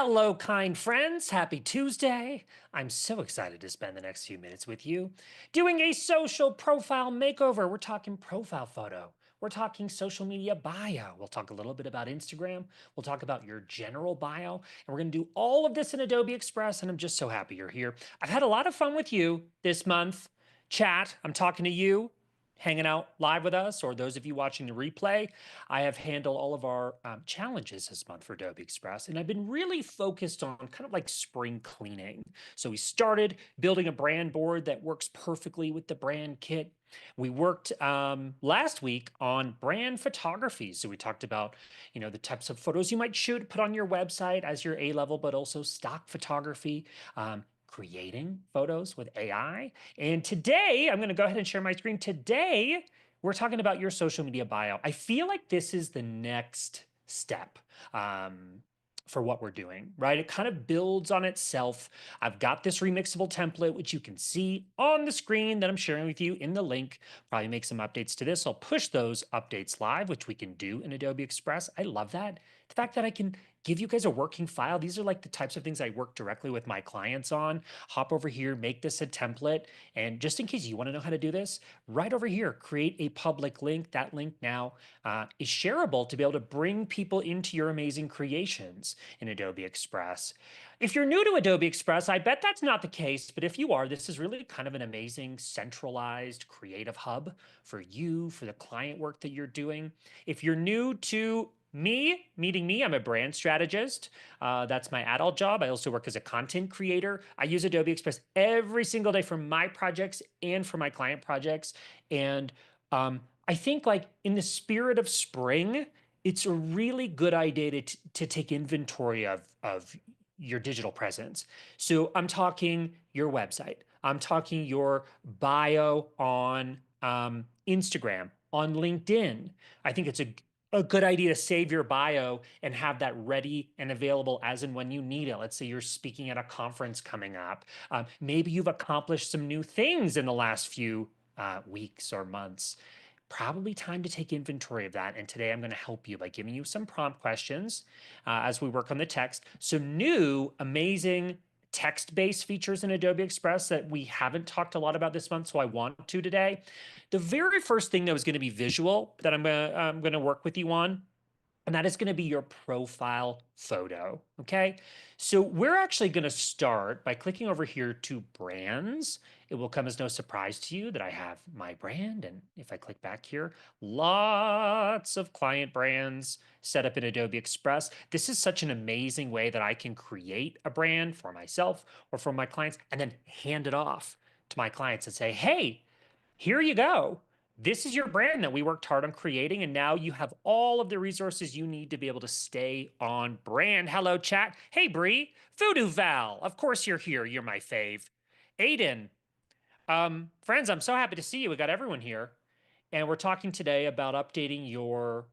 Hello, kind friends. Happy Tuesday. I'm so excited to spend the next few minutes with you doing a social profile makeover. We're talking profile photo. We're talking social media bio. We'll talk a little bit about Instagram. We'll talk about your general bio. And we're going to do all of this in Adobe Express. And I'm just so happy you're here. I've had a lot of fun with you this month. Chat, I'm talking to you, hanging out live with us, or those of you watching the replay. I have handled all of our challenges this month for Adobe Express, and I've been really focused on kind of like spring cleaning. So we started building a brand board that works perfectly with the brand kit. We worked last week on brand photography. So we talked about, the types of photos you might shoot, put on your website as your A-level, but also stock photography, creating photos with AI. And today, I'm going to go ahead and share my screen. Today, we're talking about your social media bio. I feel like this is the next step for what we're doing, right? It kind of builds on itself. I've got this remixable template, which you can see on the screen that I'm sharing with you in the link. Probably make some updates to this. I'll push those updates live, which we can do in Adobe Express. I love that. The fact that I can give you guys a working file. These are like the types of things I work directly with my clients on. Hop over here, make this a template. And just in case you want to know how to do this, right over here, create a public link. That link now is shareable to be able to bring people into your amazing creations in Adobe Express. If you're new to Adobe Express, I bet that's not the case, but if you are, this is really kind of an amazing centralized creative hub for you, for the client work that you're doing. If you're new to meeting me, I'm a brand strategist. That's my adult job. I also work as a content creator. I use Adobe Express every single day for my projects and for my client projects. And I think, like, in the spirit of spring, it's a really good idea to take inventory of your digital presence. So I'm talking your website. I'm talking your bio on Instagram, on LinkedIn. I think it's a good idea to save your bio and have that ready and available as and when you need it. Let's say you're speaking at a conference coming up. Maybe you've accomplished some new things in the last few weeks or months. Probably time to take inventory of that. And today I'm going to help you by giving you some prompt questions as we work on the text. Some new, amazing text-based features in Adobe Express that we haven't talked a lot about this month, so I want to today. The very first thing that was going to be visual that I'm going to work with you on, and that is going to be your profile photo, okay? So we're actually going to start by clicking over here to brands. It will come as no surprise to you that I have my brand, and if I click back here, lots of client brands set up in Adobe Express. This is such an amazing way that I can create a brand for myself or for my clients and then hand it off to my clients and say, hey, here you go. This is your brand that we worked hard on creating, and now you have all of the resources you need to be able to stay on brand. Hello, chat. Hey, Bree. Voodoo Val. Of course you're here. You're my fave. Aiden. Friends, I'm so happy to see you. We got everyone here. And we're talking today about updating your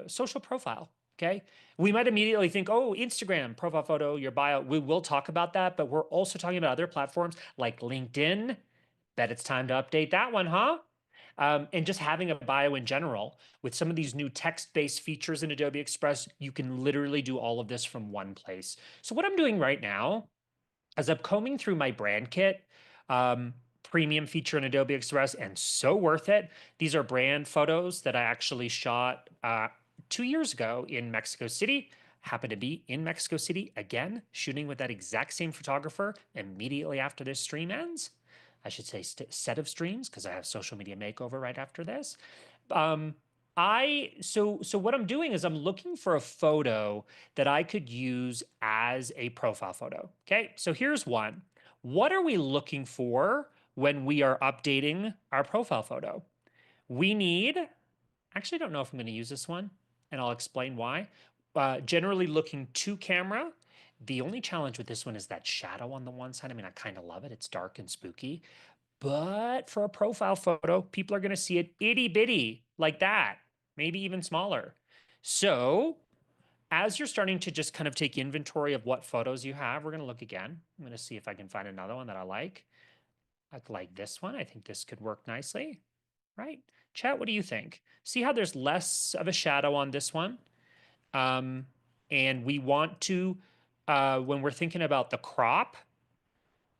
social profile. Okay. We might immediately think, oh, Instagram, profile photo, your bio. We will talk about that, but we're also talking about other platforms like LinkedIn. Bet it's time to update that one, huh? And just having a bio in general. With some of these new text-based features in Adobe Express, you can literally do all of this from one place. So what I'm doing right now is I'm combing through my brand kit, premium feature in Adobe Express, and so worth it. These are brand photos that I actually shot 2 years ago in Mexico City. Happen to be in Mexico City again, shooting with that exact same photographer immediately after this stream ends. I should say set of streams, because I have social media makeover right after this. So what I'm doing is I'm looking for a photo that I could use as a profile photo. Okay, so here's one. What are we looking for when we are updating our profile photo? We need, actually don't know if I'm going to use this one, and I'll explain why. Generally looking to camera. The only challenge with this one is that shadow on the one side. I mean, I kind of love it. It's dark and spooky. But for a profile photo, people are going to see it itty bitty like that, maybe even smaller. So as you're starting to just kind of take inventory of what photos you have, we're going to look again. I'm going to see if I can find another one that I like. I like this one. I think this could work nicely, right? Chat, what do you think? See how there's less of a shadow on this one? And we want to when we're thinking about the crop,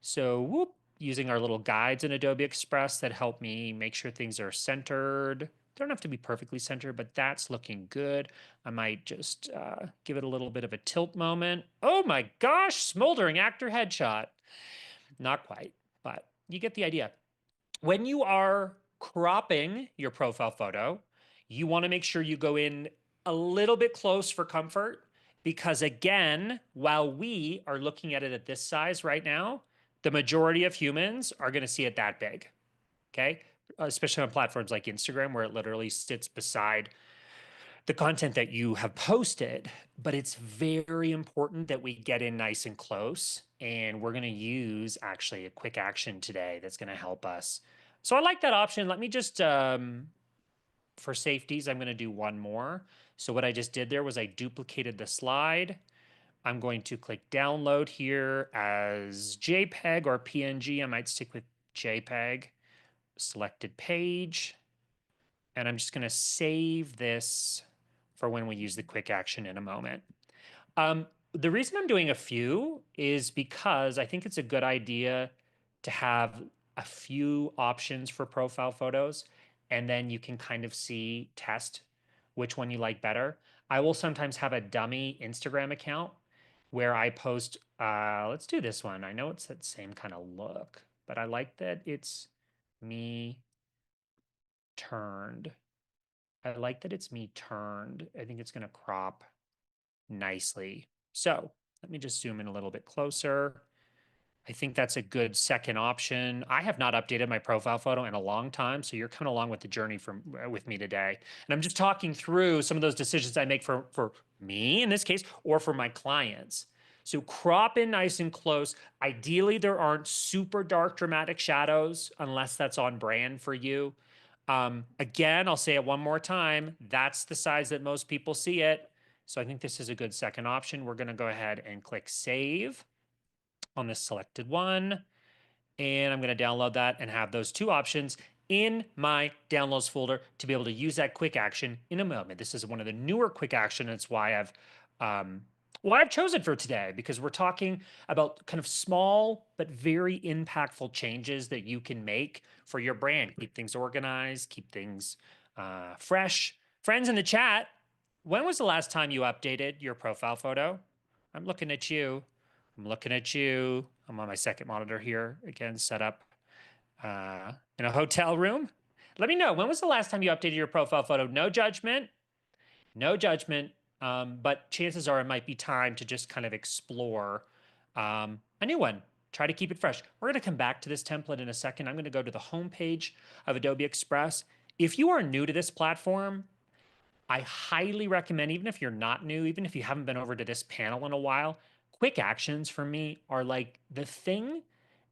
so whoop, using our little guides in Adobe Express that help me make sure things are centered. They don't have to be perfectly centered, but that's looking good. I might just give it a little bit of a tilt moment. Oh my gosh, smoldering actor headshot. Not quite, but you get the idea. When you are cropping your profile photo, you want to make sure you go in a little bit close for comfort because, again, while we are looking at it at this size right now, the majority of humans are going to see it that big. Okay. Especially on platforms like Instagram, where it literally sits beside the content that you have posted. But it's very important that we get in nice and close. And we're going to use actually a quick action today that's going to help us. So I like that option. Let me just, for safeties, I'm going to do one more. So what I just did there was I duplicated the slide. I'm going to click download here as JPEG or PNG. I might stick with JPEG. Selected page. And I'm just going to save this for when we use the quick action in a moment. The reason I'm doing a few is because I think it's a good idea to have a few options for profile photos, and then you can kind of test which one you like better. I will sometimes have a dummy Instagram account where I post, let's do this one. I know it's that same kind of look, but I like that it's me turned. I like that it's me turned. I think it's going to crop nicely. So let me just zoom in a little bit closer. I think that's a good second option. I have not updated my profile photo in a long time, so you're coming along with the journey from with me today. And I'm just talking through some of those decisions I make for me in this case, or for my clients. So crop in nice and close. Ideally, there aren't super dark, dramatic shadows unless that's on brand for you. Again, I'll say it one more time. That's the size that most people see it. So I think this is a good second option. We're going to go ahead and click save on this selected one. And I'm going to download that and have those two options in my downloads folder to be able to use that quick action in a moment. This is one of the newer quick action. It's why I've chosen for today, because we're talking about kind of small but very impactful changes that you can make for your brand. Keep things organized, keep things fresh. Friends in the chat, when was the last time you updated your profile photo? I'm looking at you. I'm looking at you. I'm on my second monitor here, again, set up in a hotel room. Let me know, when was the last time you updated your profile photo? No judgment, no judgment, but chances are it might be time to just kind of explore a new one. Try to keep it fresh. We're going to come back to this template in a second. I'm going to go to the home page of Adobe Express. If you are new to this platform, I highly recommend, even if you're not new, even if you haven't been over to this panel in a while, quick actions for me are like the thing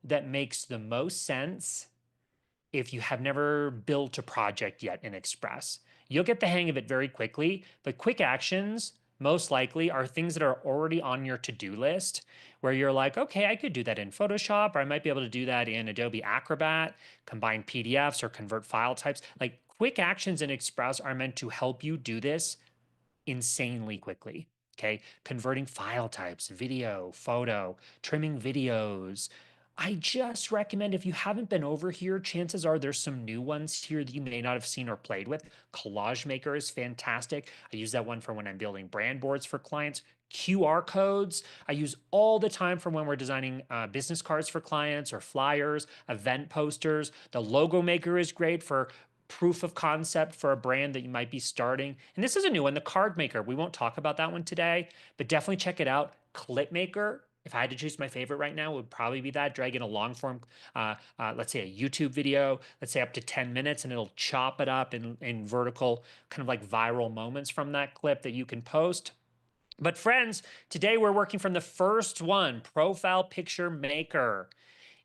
that makes the most sense if you have never built a project yet in Express. You'll get the hang of it very quickly, but quick actions most likely are things that are already on your to-do list where you're like, okay, I could do that in Photoshop, or I might be able to do that in Adobe Acrobat, combine PDFs or convert file types. Like quick actions in Express are meant to help you do this insanely quickly. Okay, converting file types, video, photo, trimming videos. I just recommend, if you haven't been over here, chances are there's some new ones here that you may not have seen or played with. Collage Maker is fantastic. I use that one for when I'm building brand boards for clients. QR codes I use all the time for when we're designing business cards for clients or flyers, event posters. The Logo Maker is great for proof of concept for a brand that you might be starting. And this is a new one, the Card Maker. We won't talk about that one today, but definitely check it out. Clip Maker, if I had to choose my favorite right now, would probably be that. Drag in a long form, let's say a YouTube video, let's say up to 10 minutes, and it'll chop it up in vertical, kind of like viral moments from that clip that you can post. But friends, today we're working from the first one, Profile Picture Maker.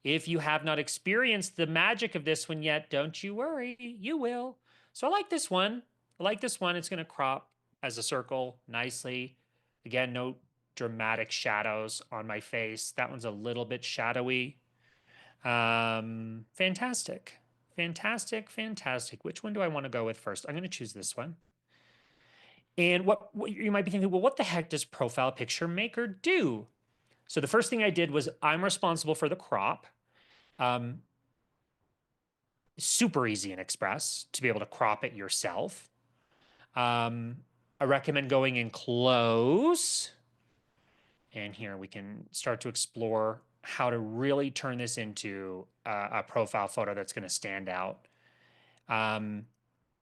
If you have not experienced the magic of this one yet, don't you worry, you will. So I like this one. I like this one. It's going to crop as a circle nicely. Again, no dramatic shadows on my face. That one's a little bit shadowy. Fantastic. Fantastic, fantastic. Which one do I want to go with first? I'm going to choose this one. And what you might be thinking, well, what the heck does Profile Picture Maker do? So the first thing I did was I'm responsible for the crop. Um, Super easy in Express to be able to crop it yourself. Um, I recommend going in close. And here we can start to explore how to really turn this into a profile photo that's going to stand out. Um,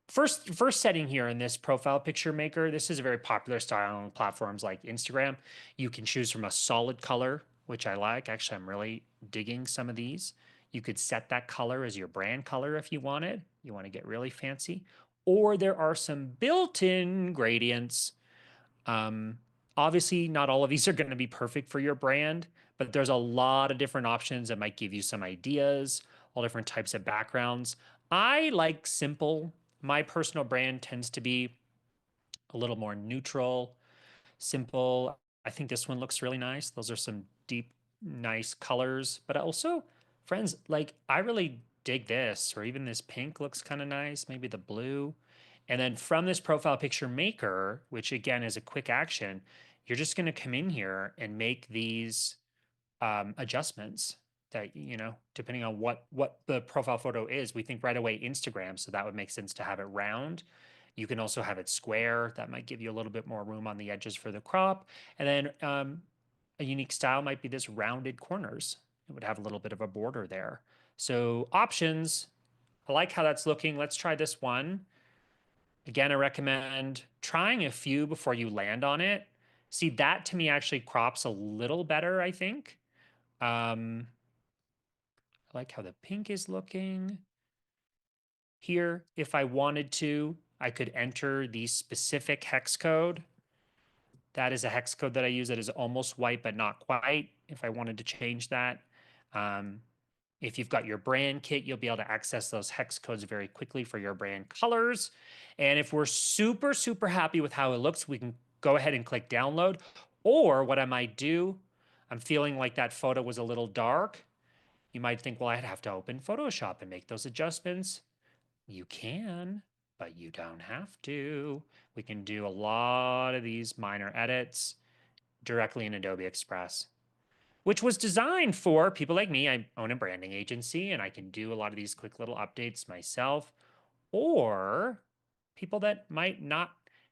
first setting here in this profile picture maker, this is a very popular style on platforms like Instagram. You can choose from a solid color, which I like. Actually, I'm really digging some of these. You could set that color as your brand color if you wanted. You want to get really fancy. Or there are some built-in gradients. Um, Obviously, not all of these are going to be perfect for your brand, but there's a lot of different options that might give you some ideas, all different types of backgrounds. I like simple. My personal brand tends to be a little more neutral, simple. I think this one looks really nice. Those are some deep, nice colors. But also, friends, like I really dig this, or even this pink looks kind of nice, maybe the blue. And then from this profile picture maker, which again is a quick action, you're just going to come in here and make these adjustments that, depending on what the profile photo is. We think right away Instagram, so that would make sense to have it round. You can also have it square. That might give you a little bit more room on the edges for the crop. And then a unique style might be this rounded corners. It would have a little bit of a border there. So options, I like how that's looking. Let's try this one. Again, I recommend trying a few before you land on it. See, that to me actually crops a little better, I think. I like how the pink is looking. Here, if I wanted to, I could enter the specific hex code. That is a hex code that I use that is almost white, but not quite, if I wanted to change that. Um, if you've got your brand kit, you'll be able to access those hex codes very quickly for your brand colors. And if we're super, super happy with how it looks, we can go ahead and click download. Or what I might do, I'm feeling like that photo was a little dark. You might think, well, I'd have to open Photoshop and make those adjustments. You can, but you don't have to. We can do a lot of these minor edits directly in Adobe Express, which was designed for people like me. I own a branding agency and I can do a lot of these quick little updates myself, or people that might not,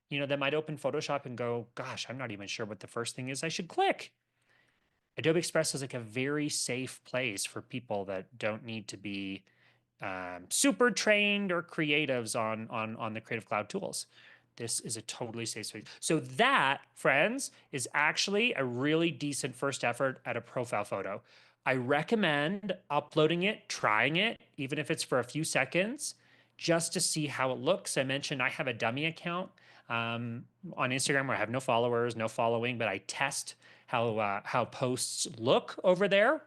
that might open Photoshop and go, gosh, I'm not even sure what the first thing is I should click. Adobe Express is like a very safe place for people that don't need to be super trained or creatives on the Creative Cloud tools. This is a totally safe space. So that, friends, is actually a really decent first effort at a profile photo. I recommend uploading it, trying it, even if it's for a few seconds, just to see how it looks. I mentioned I have a dummy account on Instagram where I have no followers, no following, but I test how posts look over there.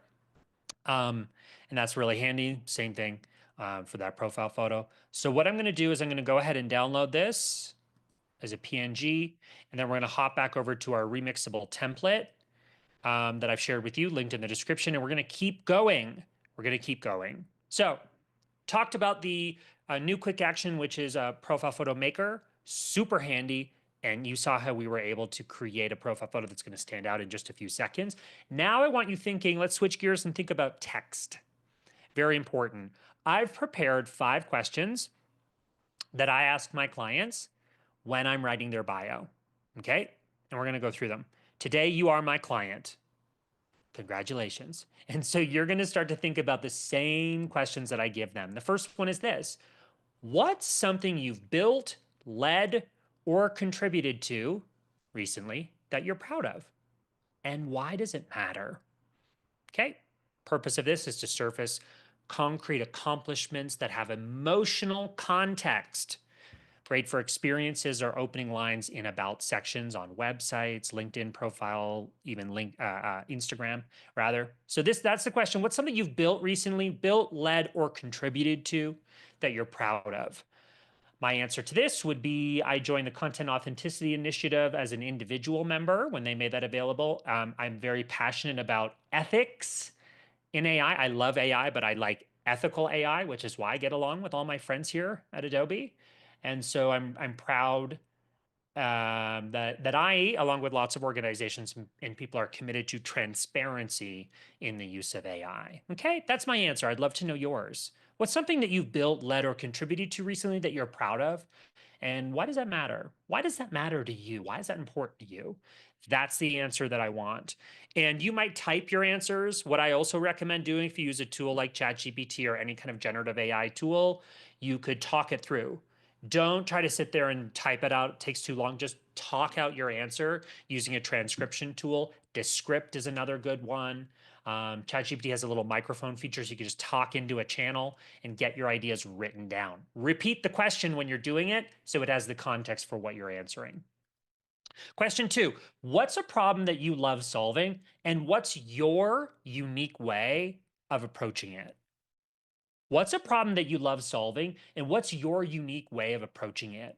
And that's really handy. Same thing for that profile photo. So what I'm going to do is I'm going to go ahead and download this as a PNG, and then we're going to hop back over to our remixable template that I've shared with you, linked in the description, and we're going to keep going. We're going to keep going. So talked about the new quick action, which is a profile photo maker, super handy. And you saw how we were able to create a profile photo that's going to stand out in just a few seconds. Now I want you thinking, let's switch gears and think about text. Very important. I've prepared 5 questions that I ask my clients when I'm writing their bio. Okay? And we're going to go through them. Today, you are my client. Congratulations. And so you're going to start to think about the same questions that I give them. The first one is this: what's something you've built, led, or contributed to recently that you're proud of? And why does it matter? Okay. Purpose of this is to surface concrete accomplishments that have emotional context. Great for experiences or opening lines in about sections on websites, LinkedIn profile, even Instagram, rather. So that's the question. What's something you've built recently, built, led, or contributed to that you're proud of? My answer to this would be I joined the Content Authenticity Initiative as an individual member when they made that available. I'm very passionate about ethics in AI. I love AI, but I like ethical AI, which is why I get along with all my friends here at Adobe. And so I'm proud that I, along with lots of organizations and people, are committed to transparency in the use of AI. Okay, that's my answer. I'd love to know yours. What's something that you've built, led, or contributed to recently that you're proud of? And why does that matter? Why does that matter to you? Why is that important to you? That's the answer that I want. And you might type your answers. What I also recommend doing, if you use a tool like ChatGPT or any kind of generative AI tool, you could talk it through. Don't try to sit there and type it out. It takes too long. Just talk out your answer using a transcription tool. Descript is another good one. ChatGPT has a little microphone feature, so you can just talk into a channel and get your ideas written down. Repeat the question when you're doing it so it has the context for what you're answering. Question 2, what's a problem that you love solving, and what's your unique way of approaching it? What's a problem that you love solving, and what's your unique way of approaching it?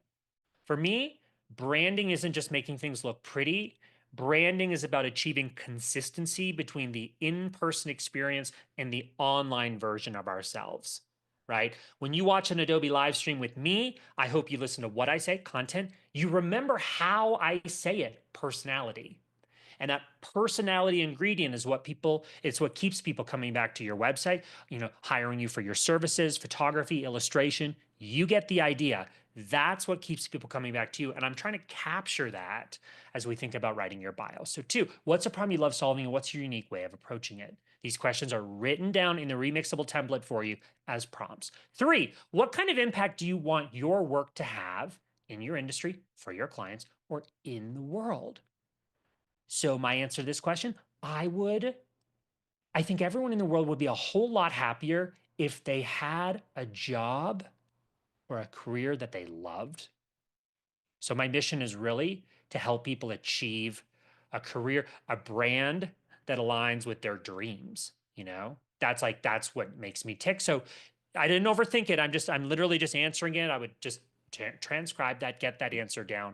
For me, branding isn't just making things look pretty. Branding is about achieving consistency between the in-person experience and the online version of ourselves, right? When you watch an Adobe live stream with me, I hope you listen to what I say, content. You remember how I say it, personality. And that personality ingredient is it's what keeps people coming back to your website, hiring you for your services, photography, illustration. You get the idea. That's what keeps people coming back to you. And I'm trying to capture that as we think about writing your bio. So 2, what's a problem you love solving and what's your unique way of approaching it? These questions are written down in the remixable template for you as prompts. 3, what kind of impact do you want your work to have in your industry, for your clients, or in the world? So my answer to this question, I think everyone in the world would be a whole lot happier if they had a job or a career that they loved. So my mission is really to help people achieve a career, a brand that aligns with their dreams. That's what makes me tick. So I didn't overthink it. I'm literally just answering it. I would just transcribe that, get that answer down,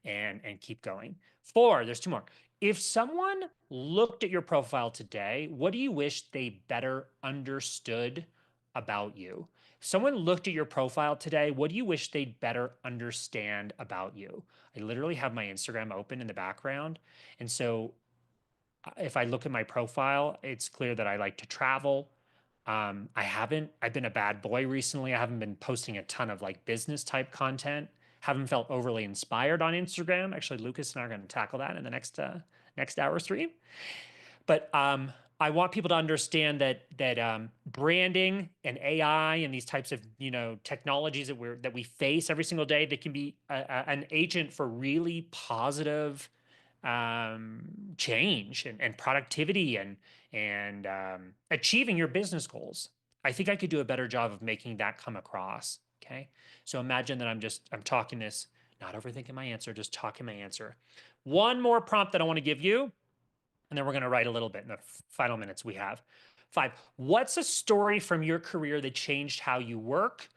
and keep going. 4, there's 2 more. If someone looked at your profile today, what do you wish they better understood about you? If someone looked at your profile today, what do you wish they'd better understand about you? I literally have my Instagram open in the background. And so if I look at my profile, it's clear that I like to travel. I've been a bad boy recently. I haven't been posting a ton of like business type content. Haven't felt overly inspired on Instagram. Actually, Lucas and I are going to tackle that in the next hour stream. But I want people to understand that branding and AI and these types of technologies that we face every single day, that can be an agent for really positive change and productivity and achieving your business goals. I think I could do a better job of making that come across. Okay, so imagine that I'm talking this, not overthinking my answer, just talking my answer. One more prompt that I want to give you, and then we're going to write a little bit in the final minutes we have. 5, what's a story from your career that changed how you work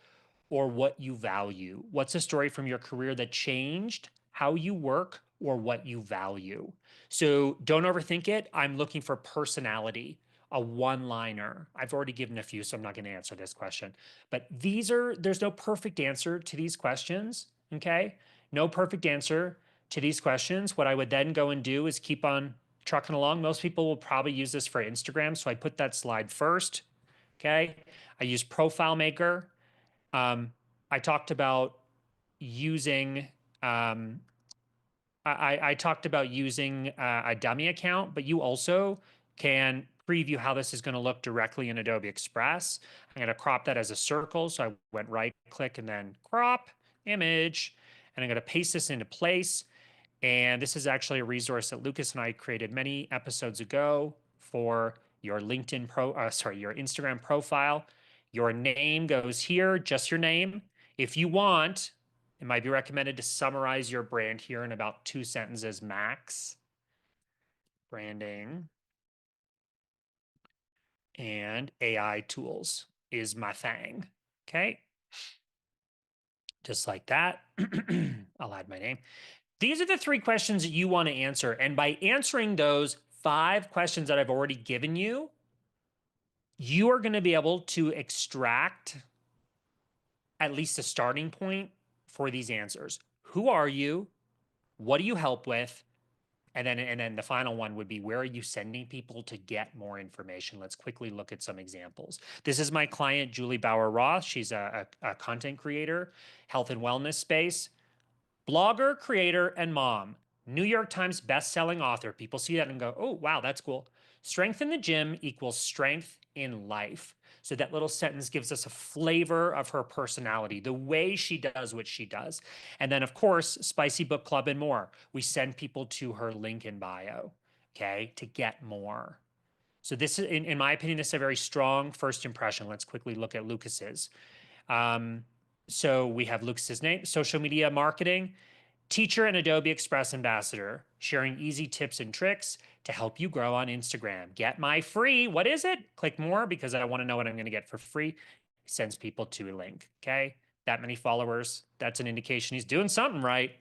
or what you value? What's a story from your career that changed how you work or what you value? So don't overthink it. I'm looking for personality, a one-liner. I've already given a few, so I'm not going to answer this question. But there's no perfect answer to these questions, okay? No perfect answer to these questions. What I would then go and do is keep on trucking along. Most people will probably use this for Instagram, so I put that slide first, okay? I use Profile Maker. I talked about using I talked about using a dummy account, but you also can preview how this is going to look directly in Adobe Express. I'm going to crop that as a circle. So I went right click and then crop image, and I'm going to paste this into place. And this is actually a resource that Lucas and I created many episodes ago for your your Instagram profile. Your name goes here, just your name. If you want, it might be recommended to summarize your brand here in about 2 sentences max. Branding and AI tools is my thing. Okay. Just like that. I'll add my name. These are the 3 questions that you want to answer. And by answering those 5 questions that I've already given you, you are going to be able to extract at least a starting point for these answers. Who are you? What do you help with? And then the final one would be, where are you sending people to get more information? Let's quickly look at some examples. This is my client, Julie Bauer Roth. She's a content creator, health and wellness space. Blogger, creator, and mom. New York Times best-selling author. People see that and go, oh, wow, that's cool. Strength in the gym equals strength in life. So that little sentence gives us a flavor of her personality, the way she does what she does. And then, of course, Spicy Book Club and more. We send people to her link in bio, okay, to get more. So this is, in my opinion, this is a very strong first impression. Let's quickly look at Lucas's. Um, so we have Lucas's name, social media marketing, teacher and Adobe Express ambassador, sharing easy tips and tricks to help you grow on Instagram. Get my free, what is it? Click more because I want to know what I'm going to get for free. He sends people to a link. Okay. That many followers. That's an indication he's doing something right.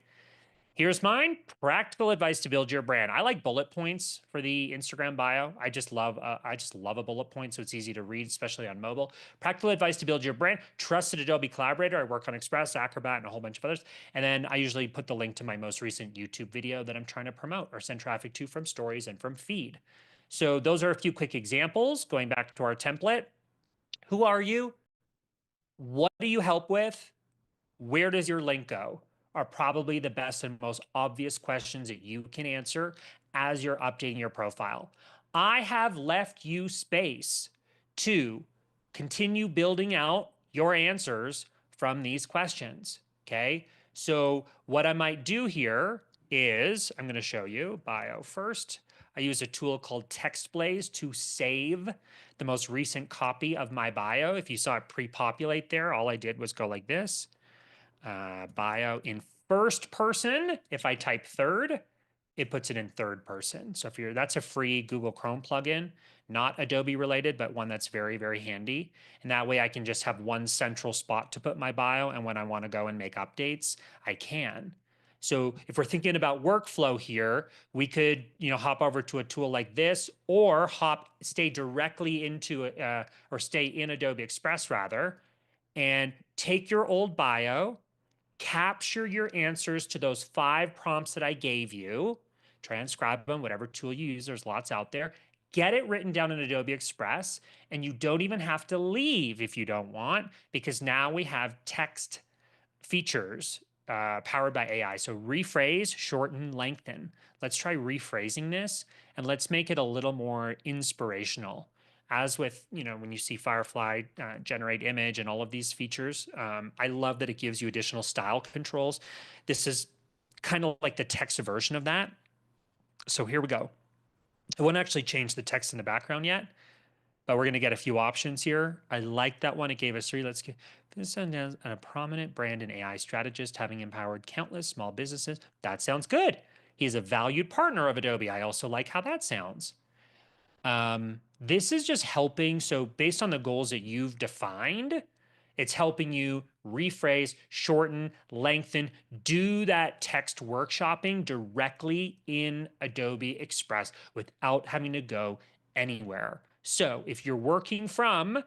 Here's mine. Practical advice to build your brand. I like bullet points for the Instagram bio. I just love a bullet point, so it's easy to read, especially on mobile. Practical advice to build your brand. Trusted Adobe collaborator. I work on Express, Acrobat, and a whole bunch of others. And then I usually put the link to my most recent YouTube video that I'm trying to promote or send traffic to from stories and from feed. So those are a few quick examples. Going back to our template. Who are you? What do you help with? Where does your link go? Are probably the best and most obvious questions that you can answer as you're updating your profile. I have left you space to continue building out your answers from these questions. Okay. So, what I might do here is I'm going to show you bio first. I use a tool called TextBlaze to save the most recent copy of my bio. If you saw it pre-populate there, all I did was go like this. Bio in first person. If I type third, it puts it in third person. So if you're, that's a free Google Chrome plugin, not Adobe related, but one that's very, very handy. And that way I can just have one central spot to put my bio. And when I want to go and make updates, I can. So if we're thinking about workflow here, we could, hop over to a tool like this, or stay directly into, or stay in Adobe Express rather, and take your old bio, capture your answers to those 5 prompts that I gave you, transcribe them, whatever tool you use, there's lots out there, get it written down in Adobe Express, and you don't even have to leave if you don't want, because now we have text features powered by AI. So rephrase, shorten, lengthen. Let's try rephrasing this and let's make it a little more inspirational. As with, when you see Firefly generate image and all of these features, I love that it gives you additional style controls. This is kind of like the text version of that. So here we go. I won't actually change the text in the background yet, but we're going to get a few options here. I like that one. It gave us 3. Let's get this one as a prominent brand and AI strategist, having empowered countless small businesses. That sounds good. He's a valued partner of Adobe. I also like how that sounds. This is just helping. So based on the goals that you've defined, it's helping you rephrase, shorten, lengthen, do that text workshopping directly in Adobe Express without having to go anywhere. So if you're working from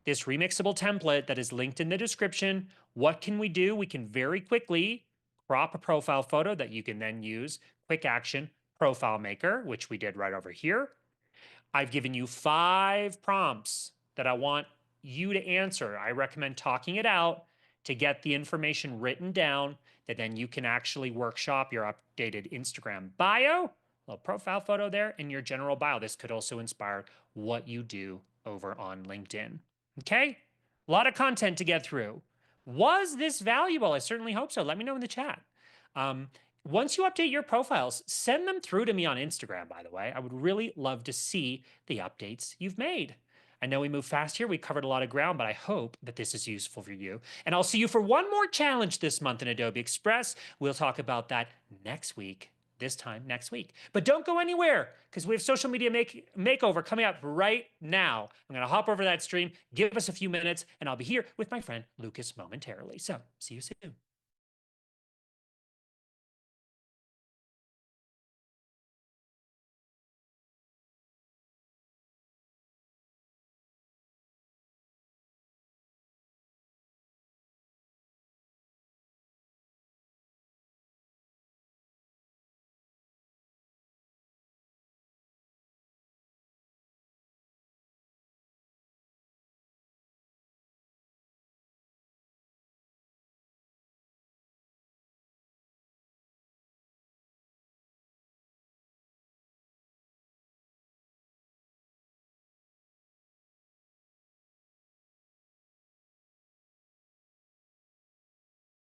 this remixable template that is linked in the description, what can we do? We can very quickly crop a profile photo that you can then use. Quick action, profile maker, which we did right over here. I've given you 5 prompts that I want you to answer. I recommend talking it out to get the information written down that then you can actually workshop your updated Instagram bio, little profile photo there, and your general bio. This could also inspire what you do over on LinkedIn. Okay? A lot of content to get through. Was this valuable? I certainly hope so. Let me know in the chat. Once you update your profiles, send them through to me on Instagram, by the way. I would really love to see the updates you've made. I know we moved fast here. We covered a lot of ground, but I hope that this is useful for you. And I'll see you for one more challenge this month in Adobe Express. We'll talk about that next week, this time next week. But don't go anywhere, because we have social media makeover coming up right now. I'm going to hop over that stream, give us a few minutes, and I'll be here with my friend Lucas momentarily. So see you soon.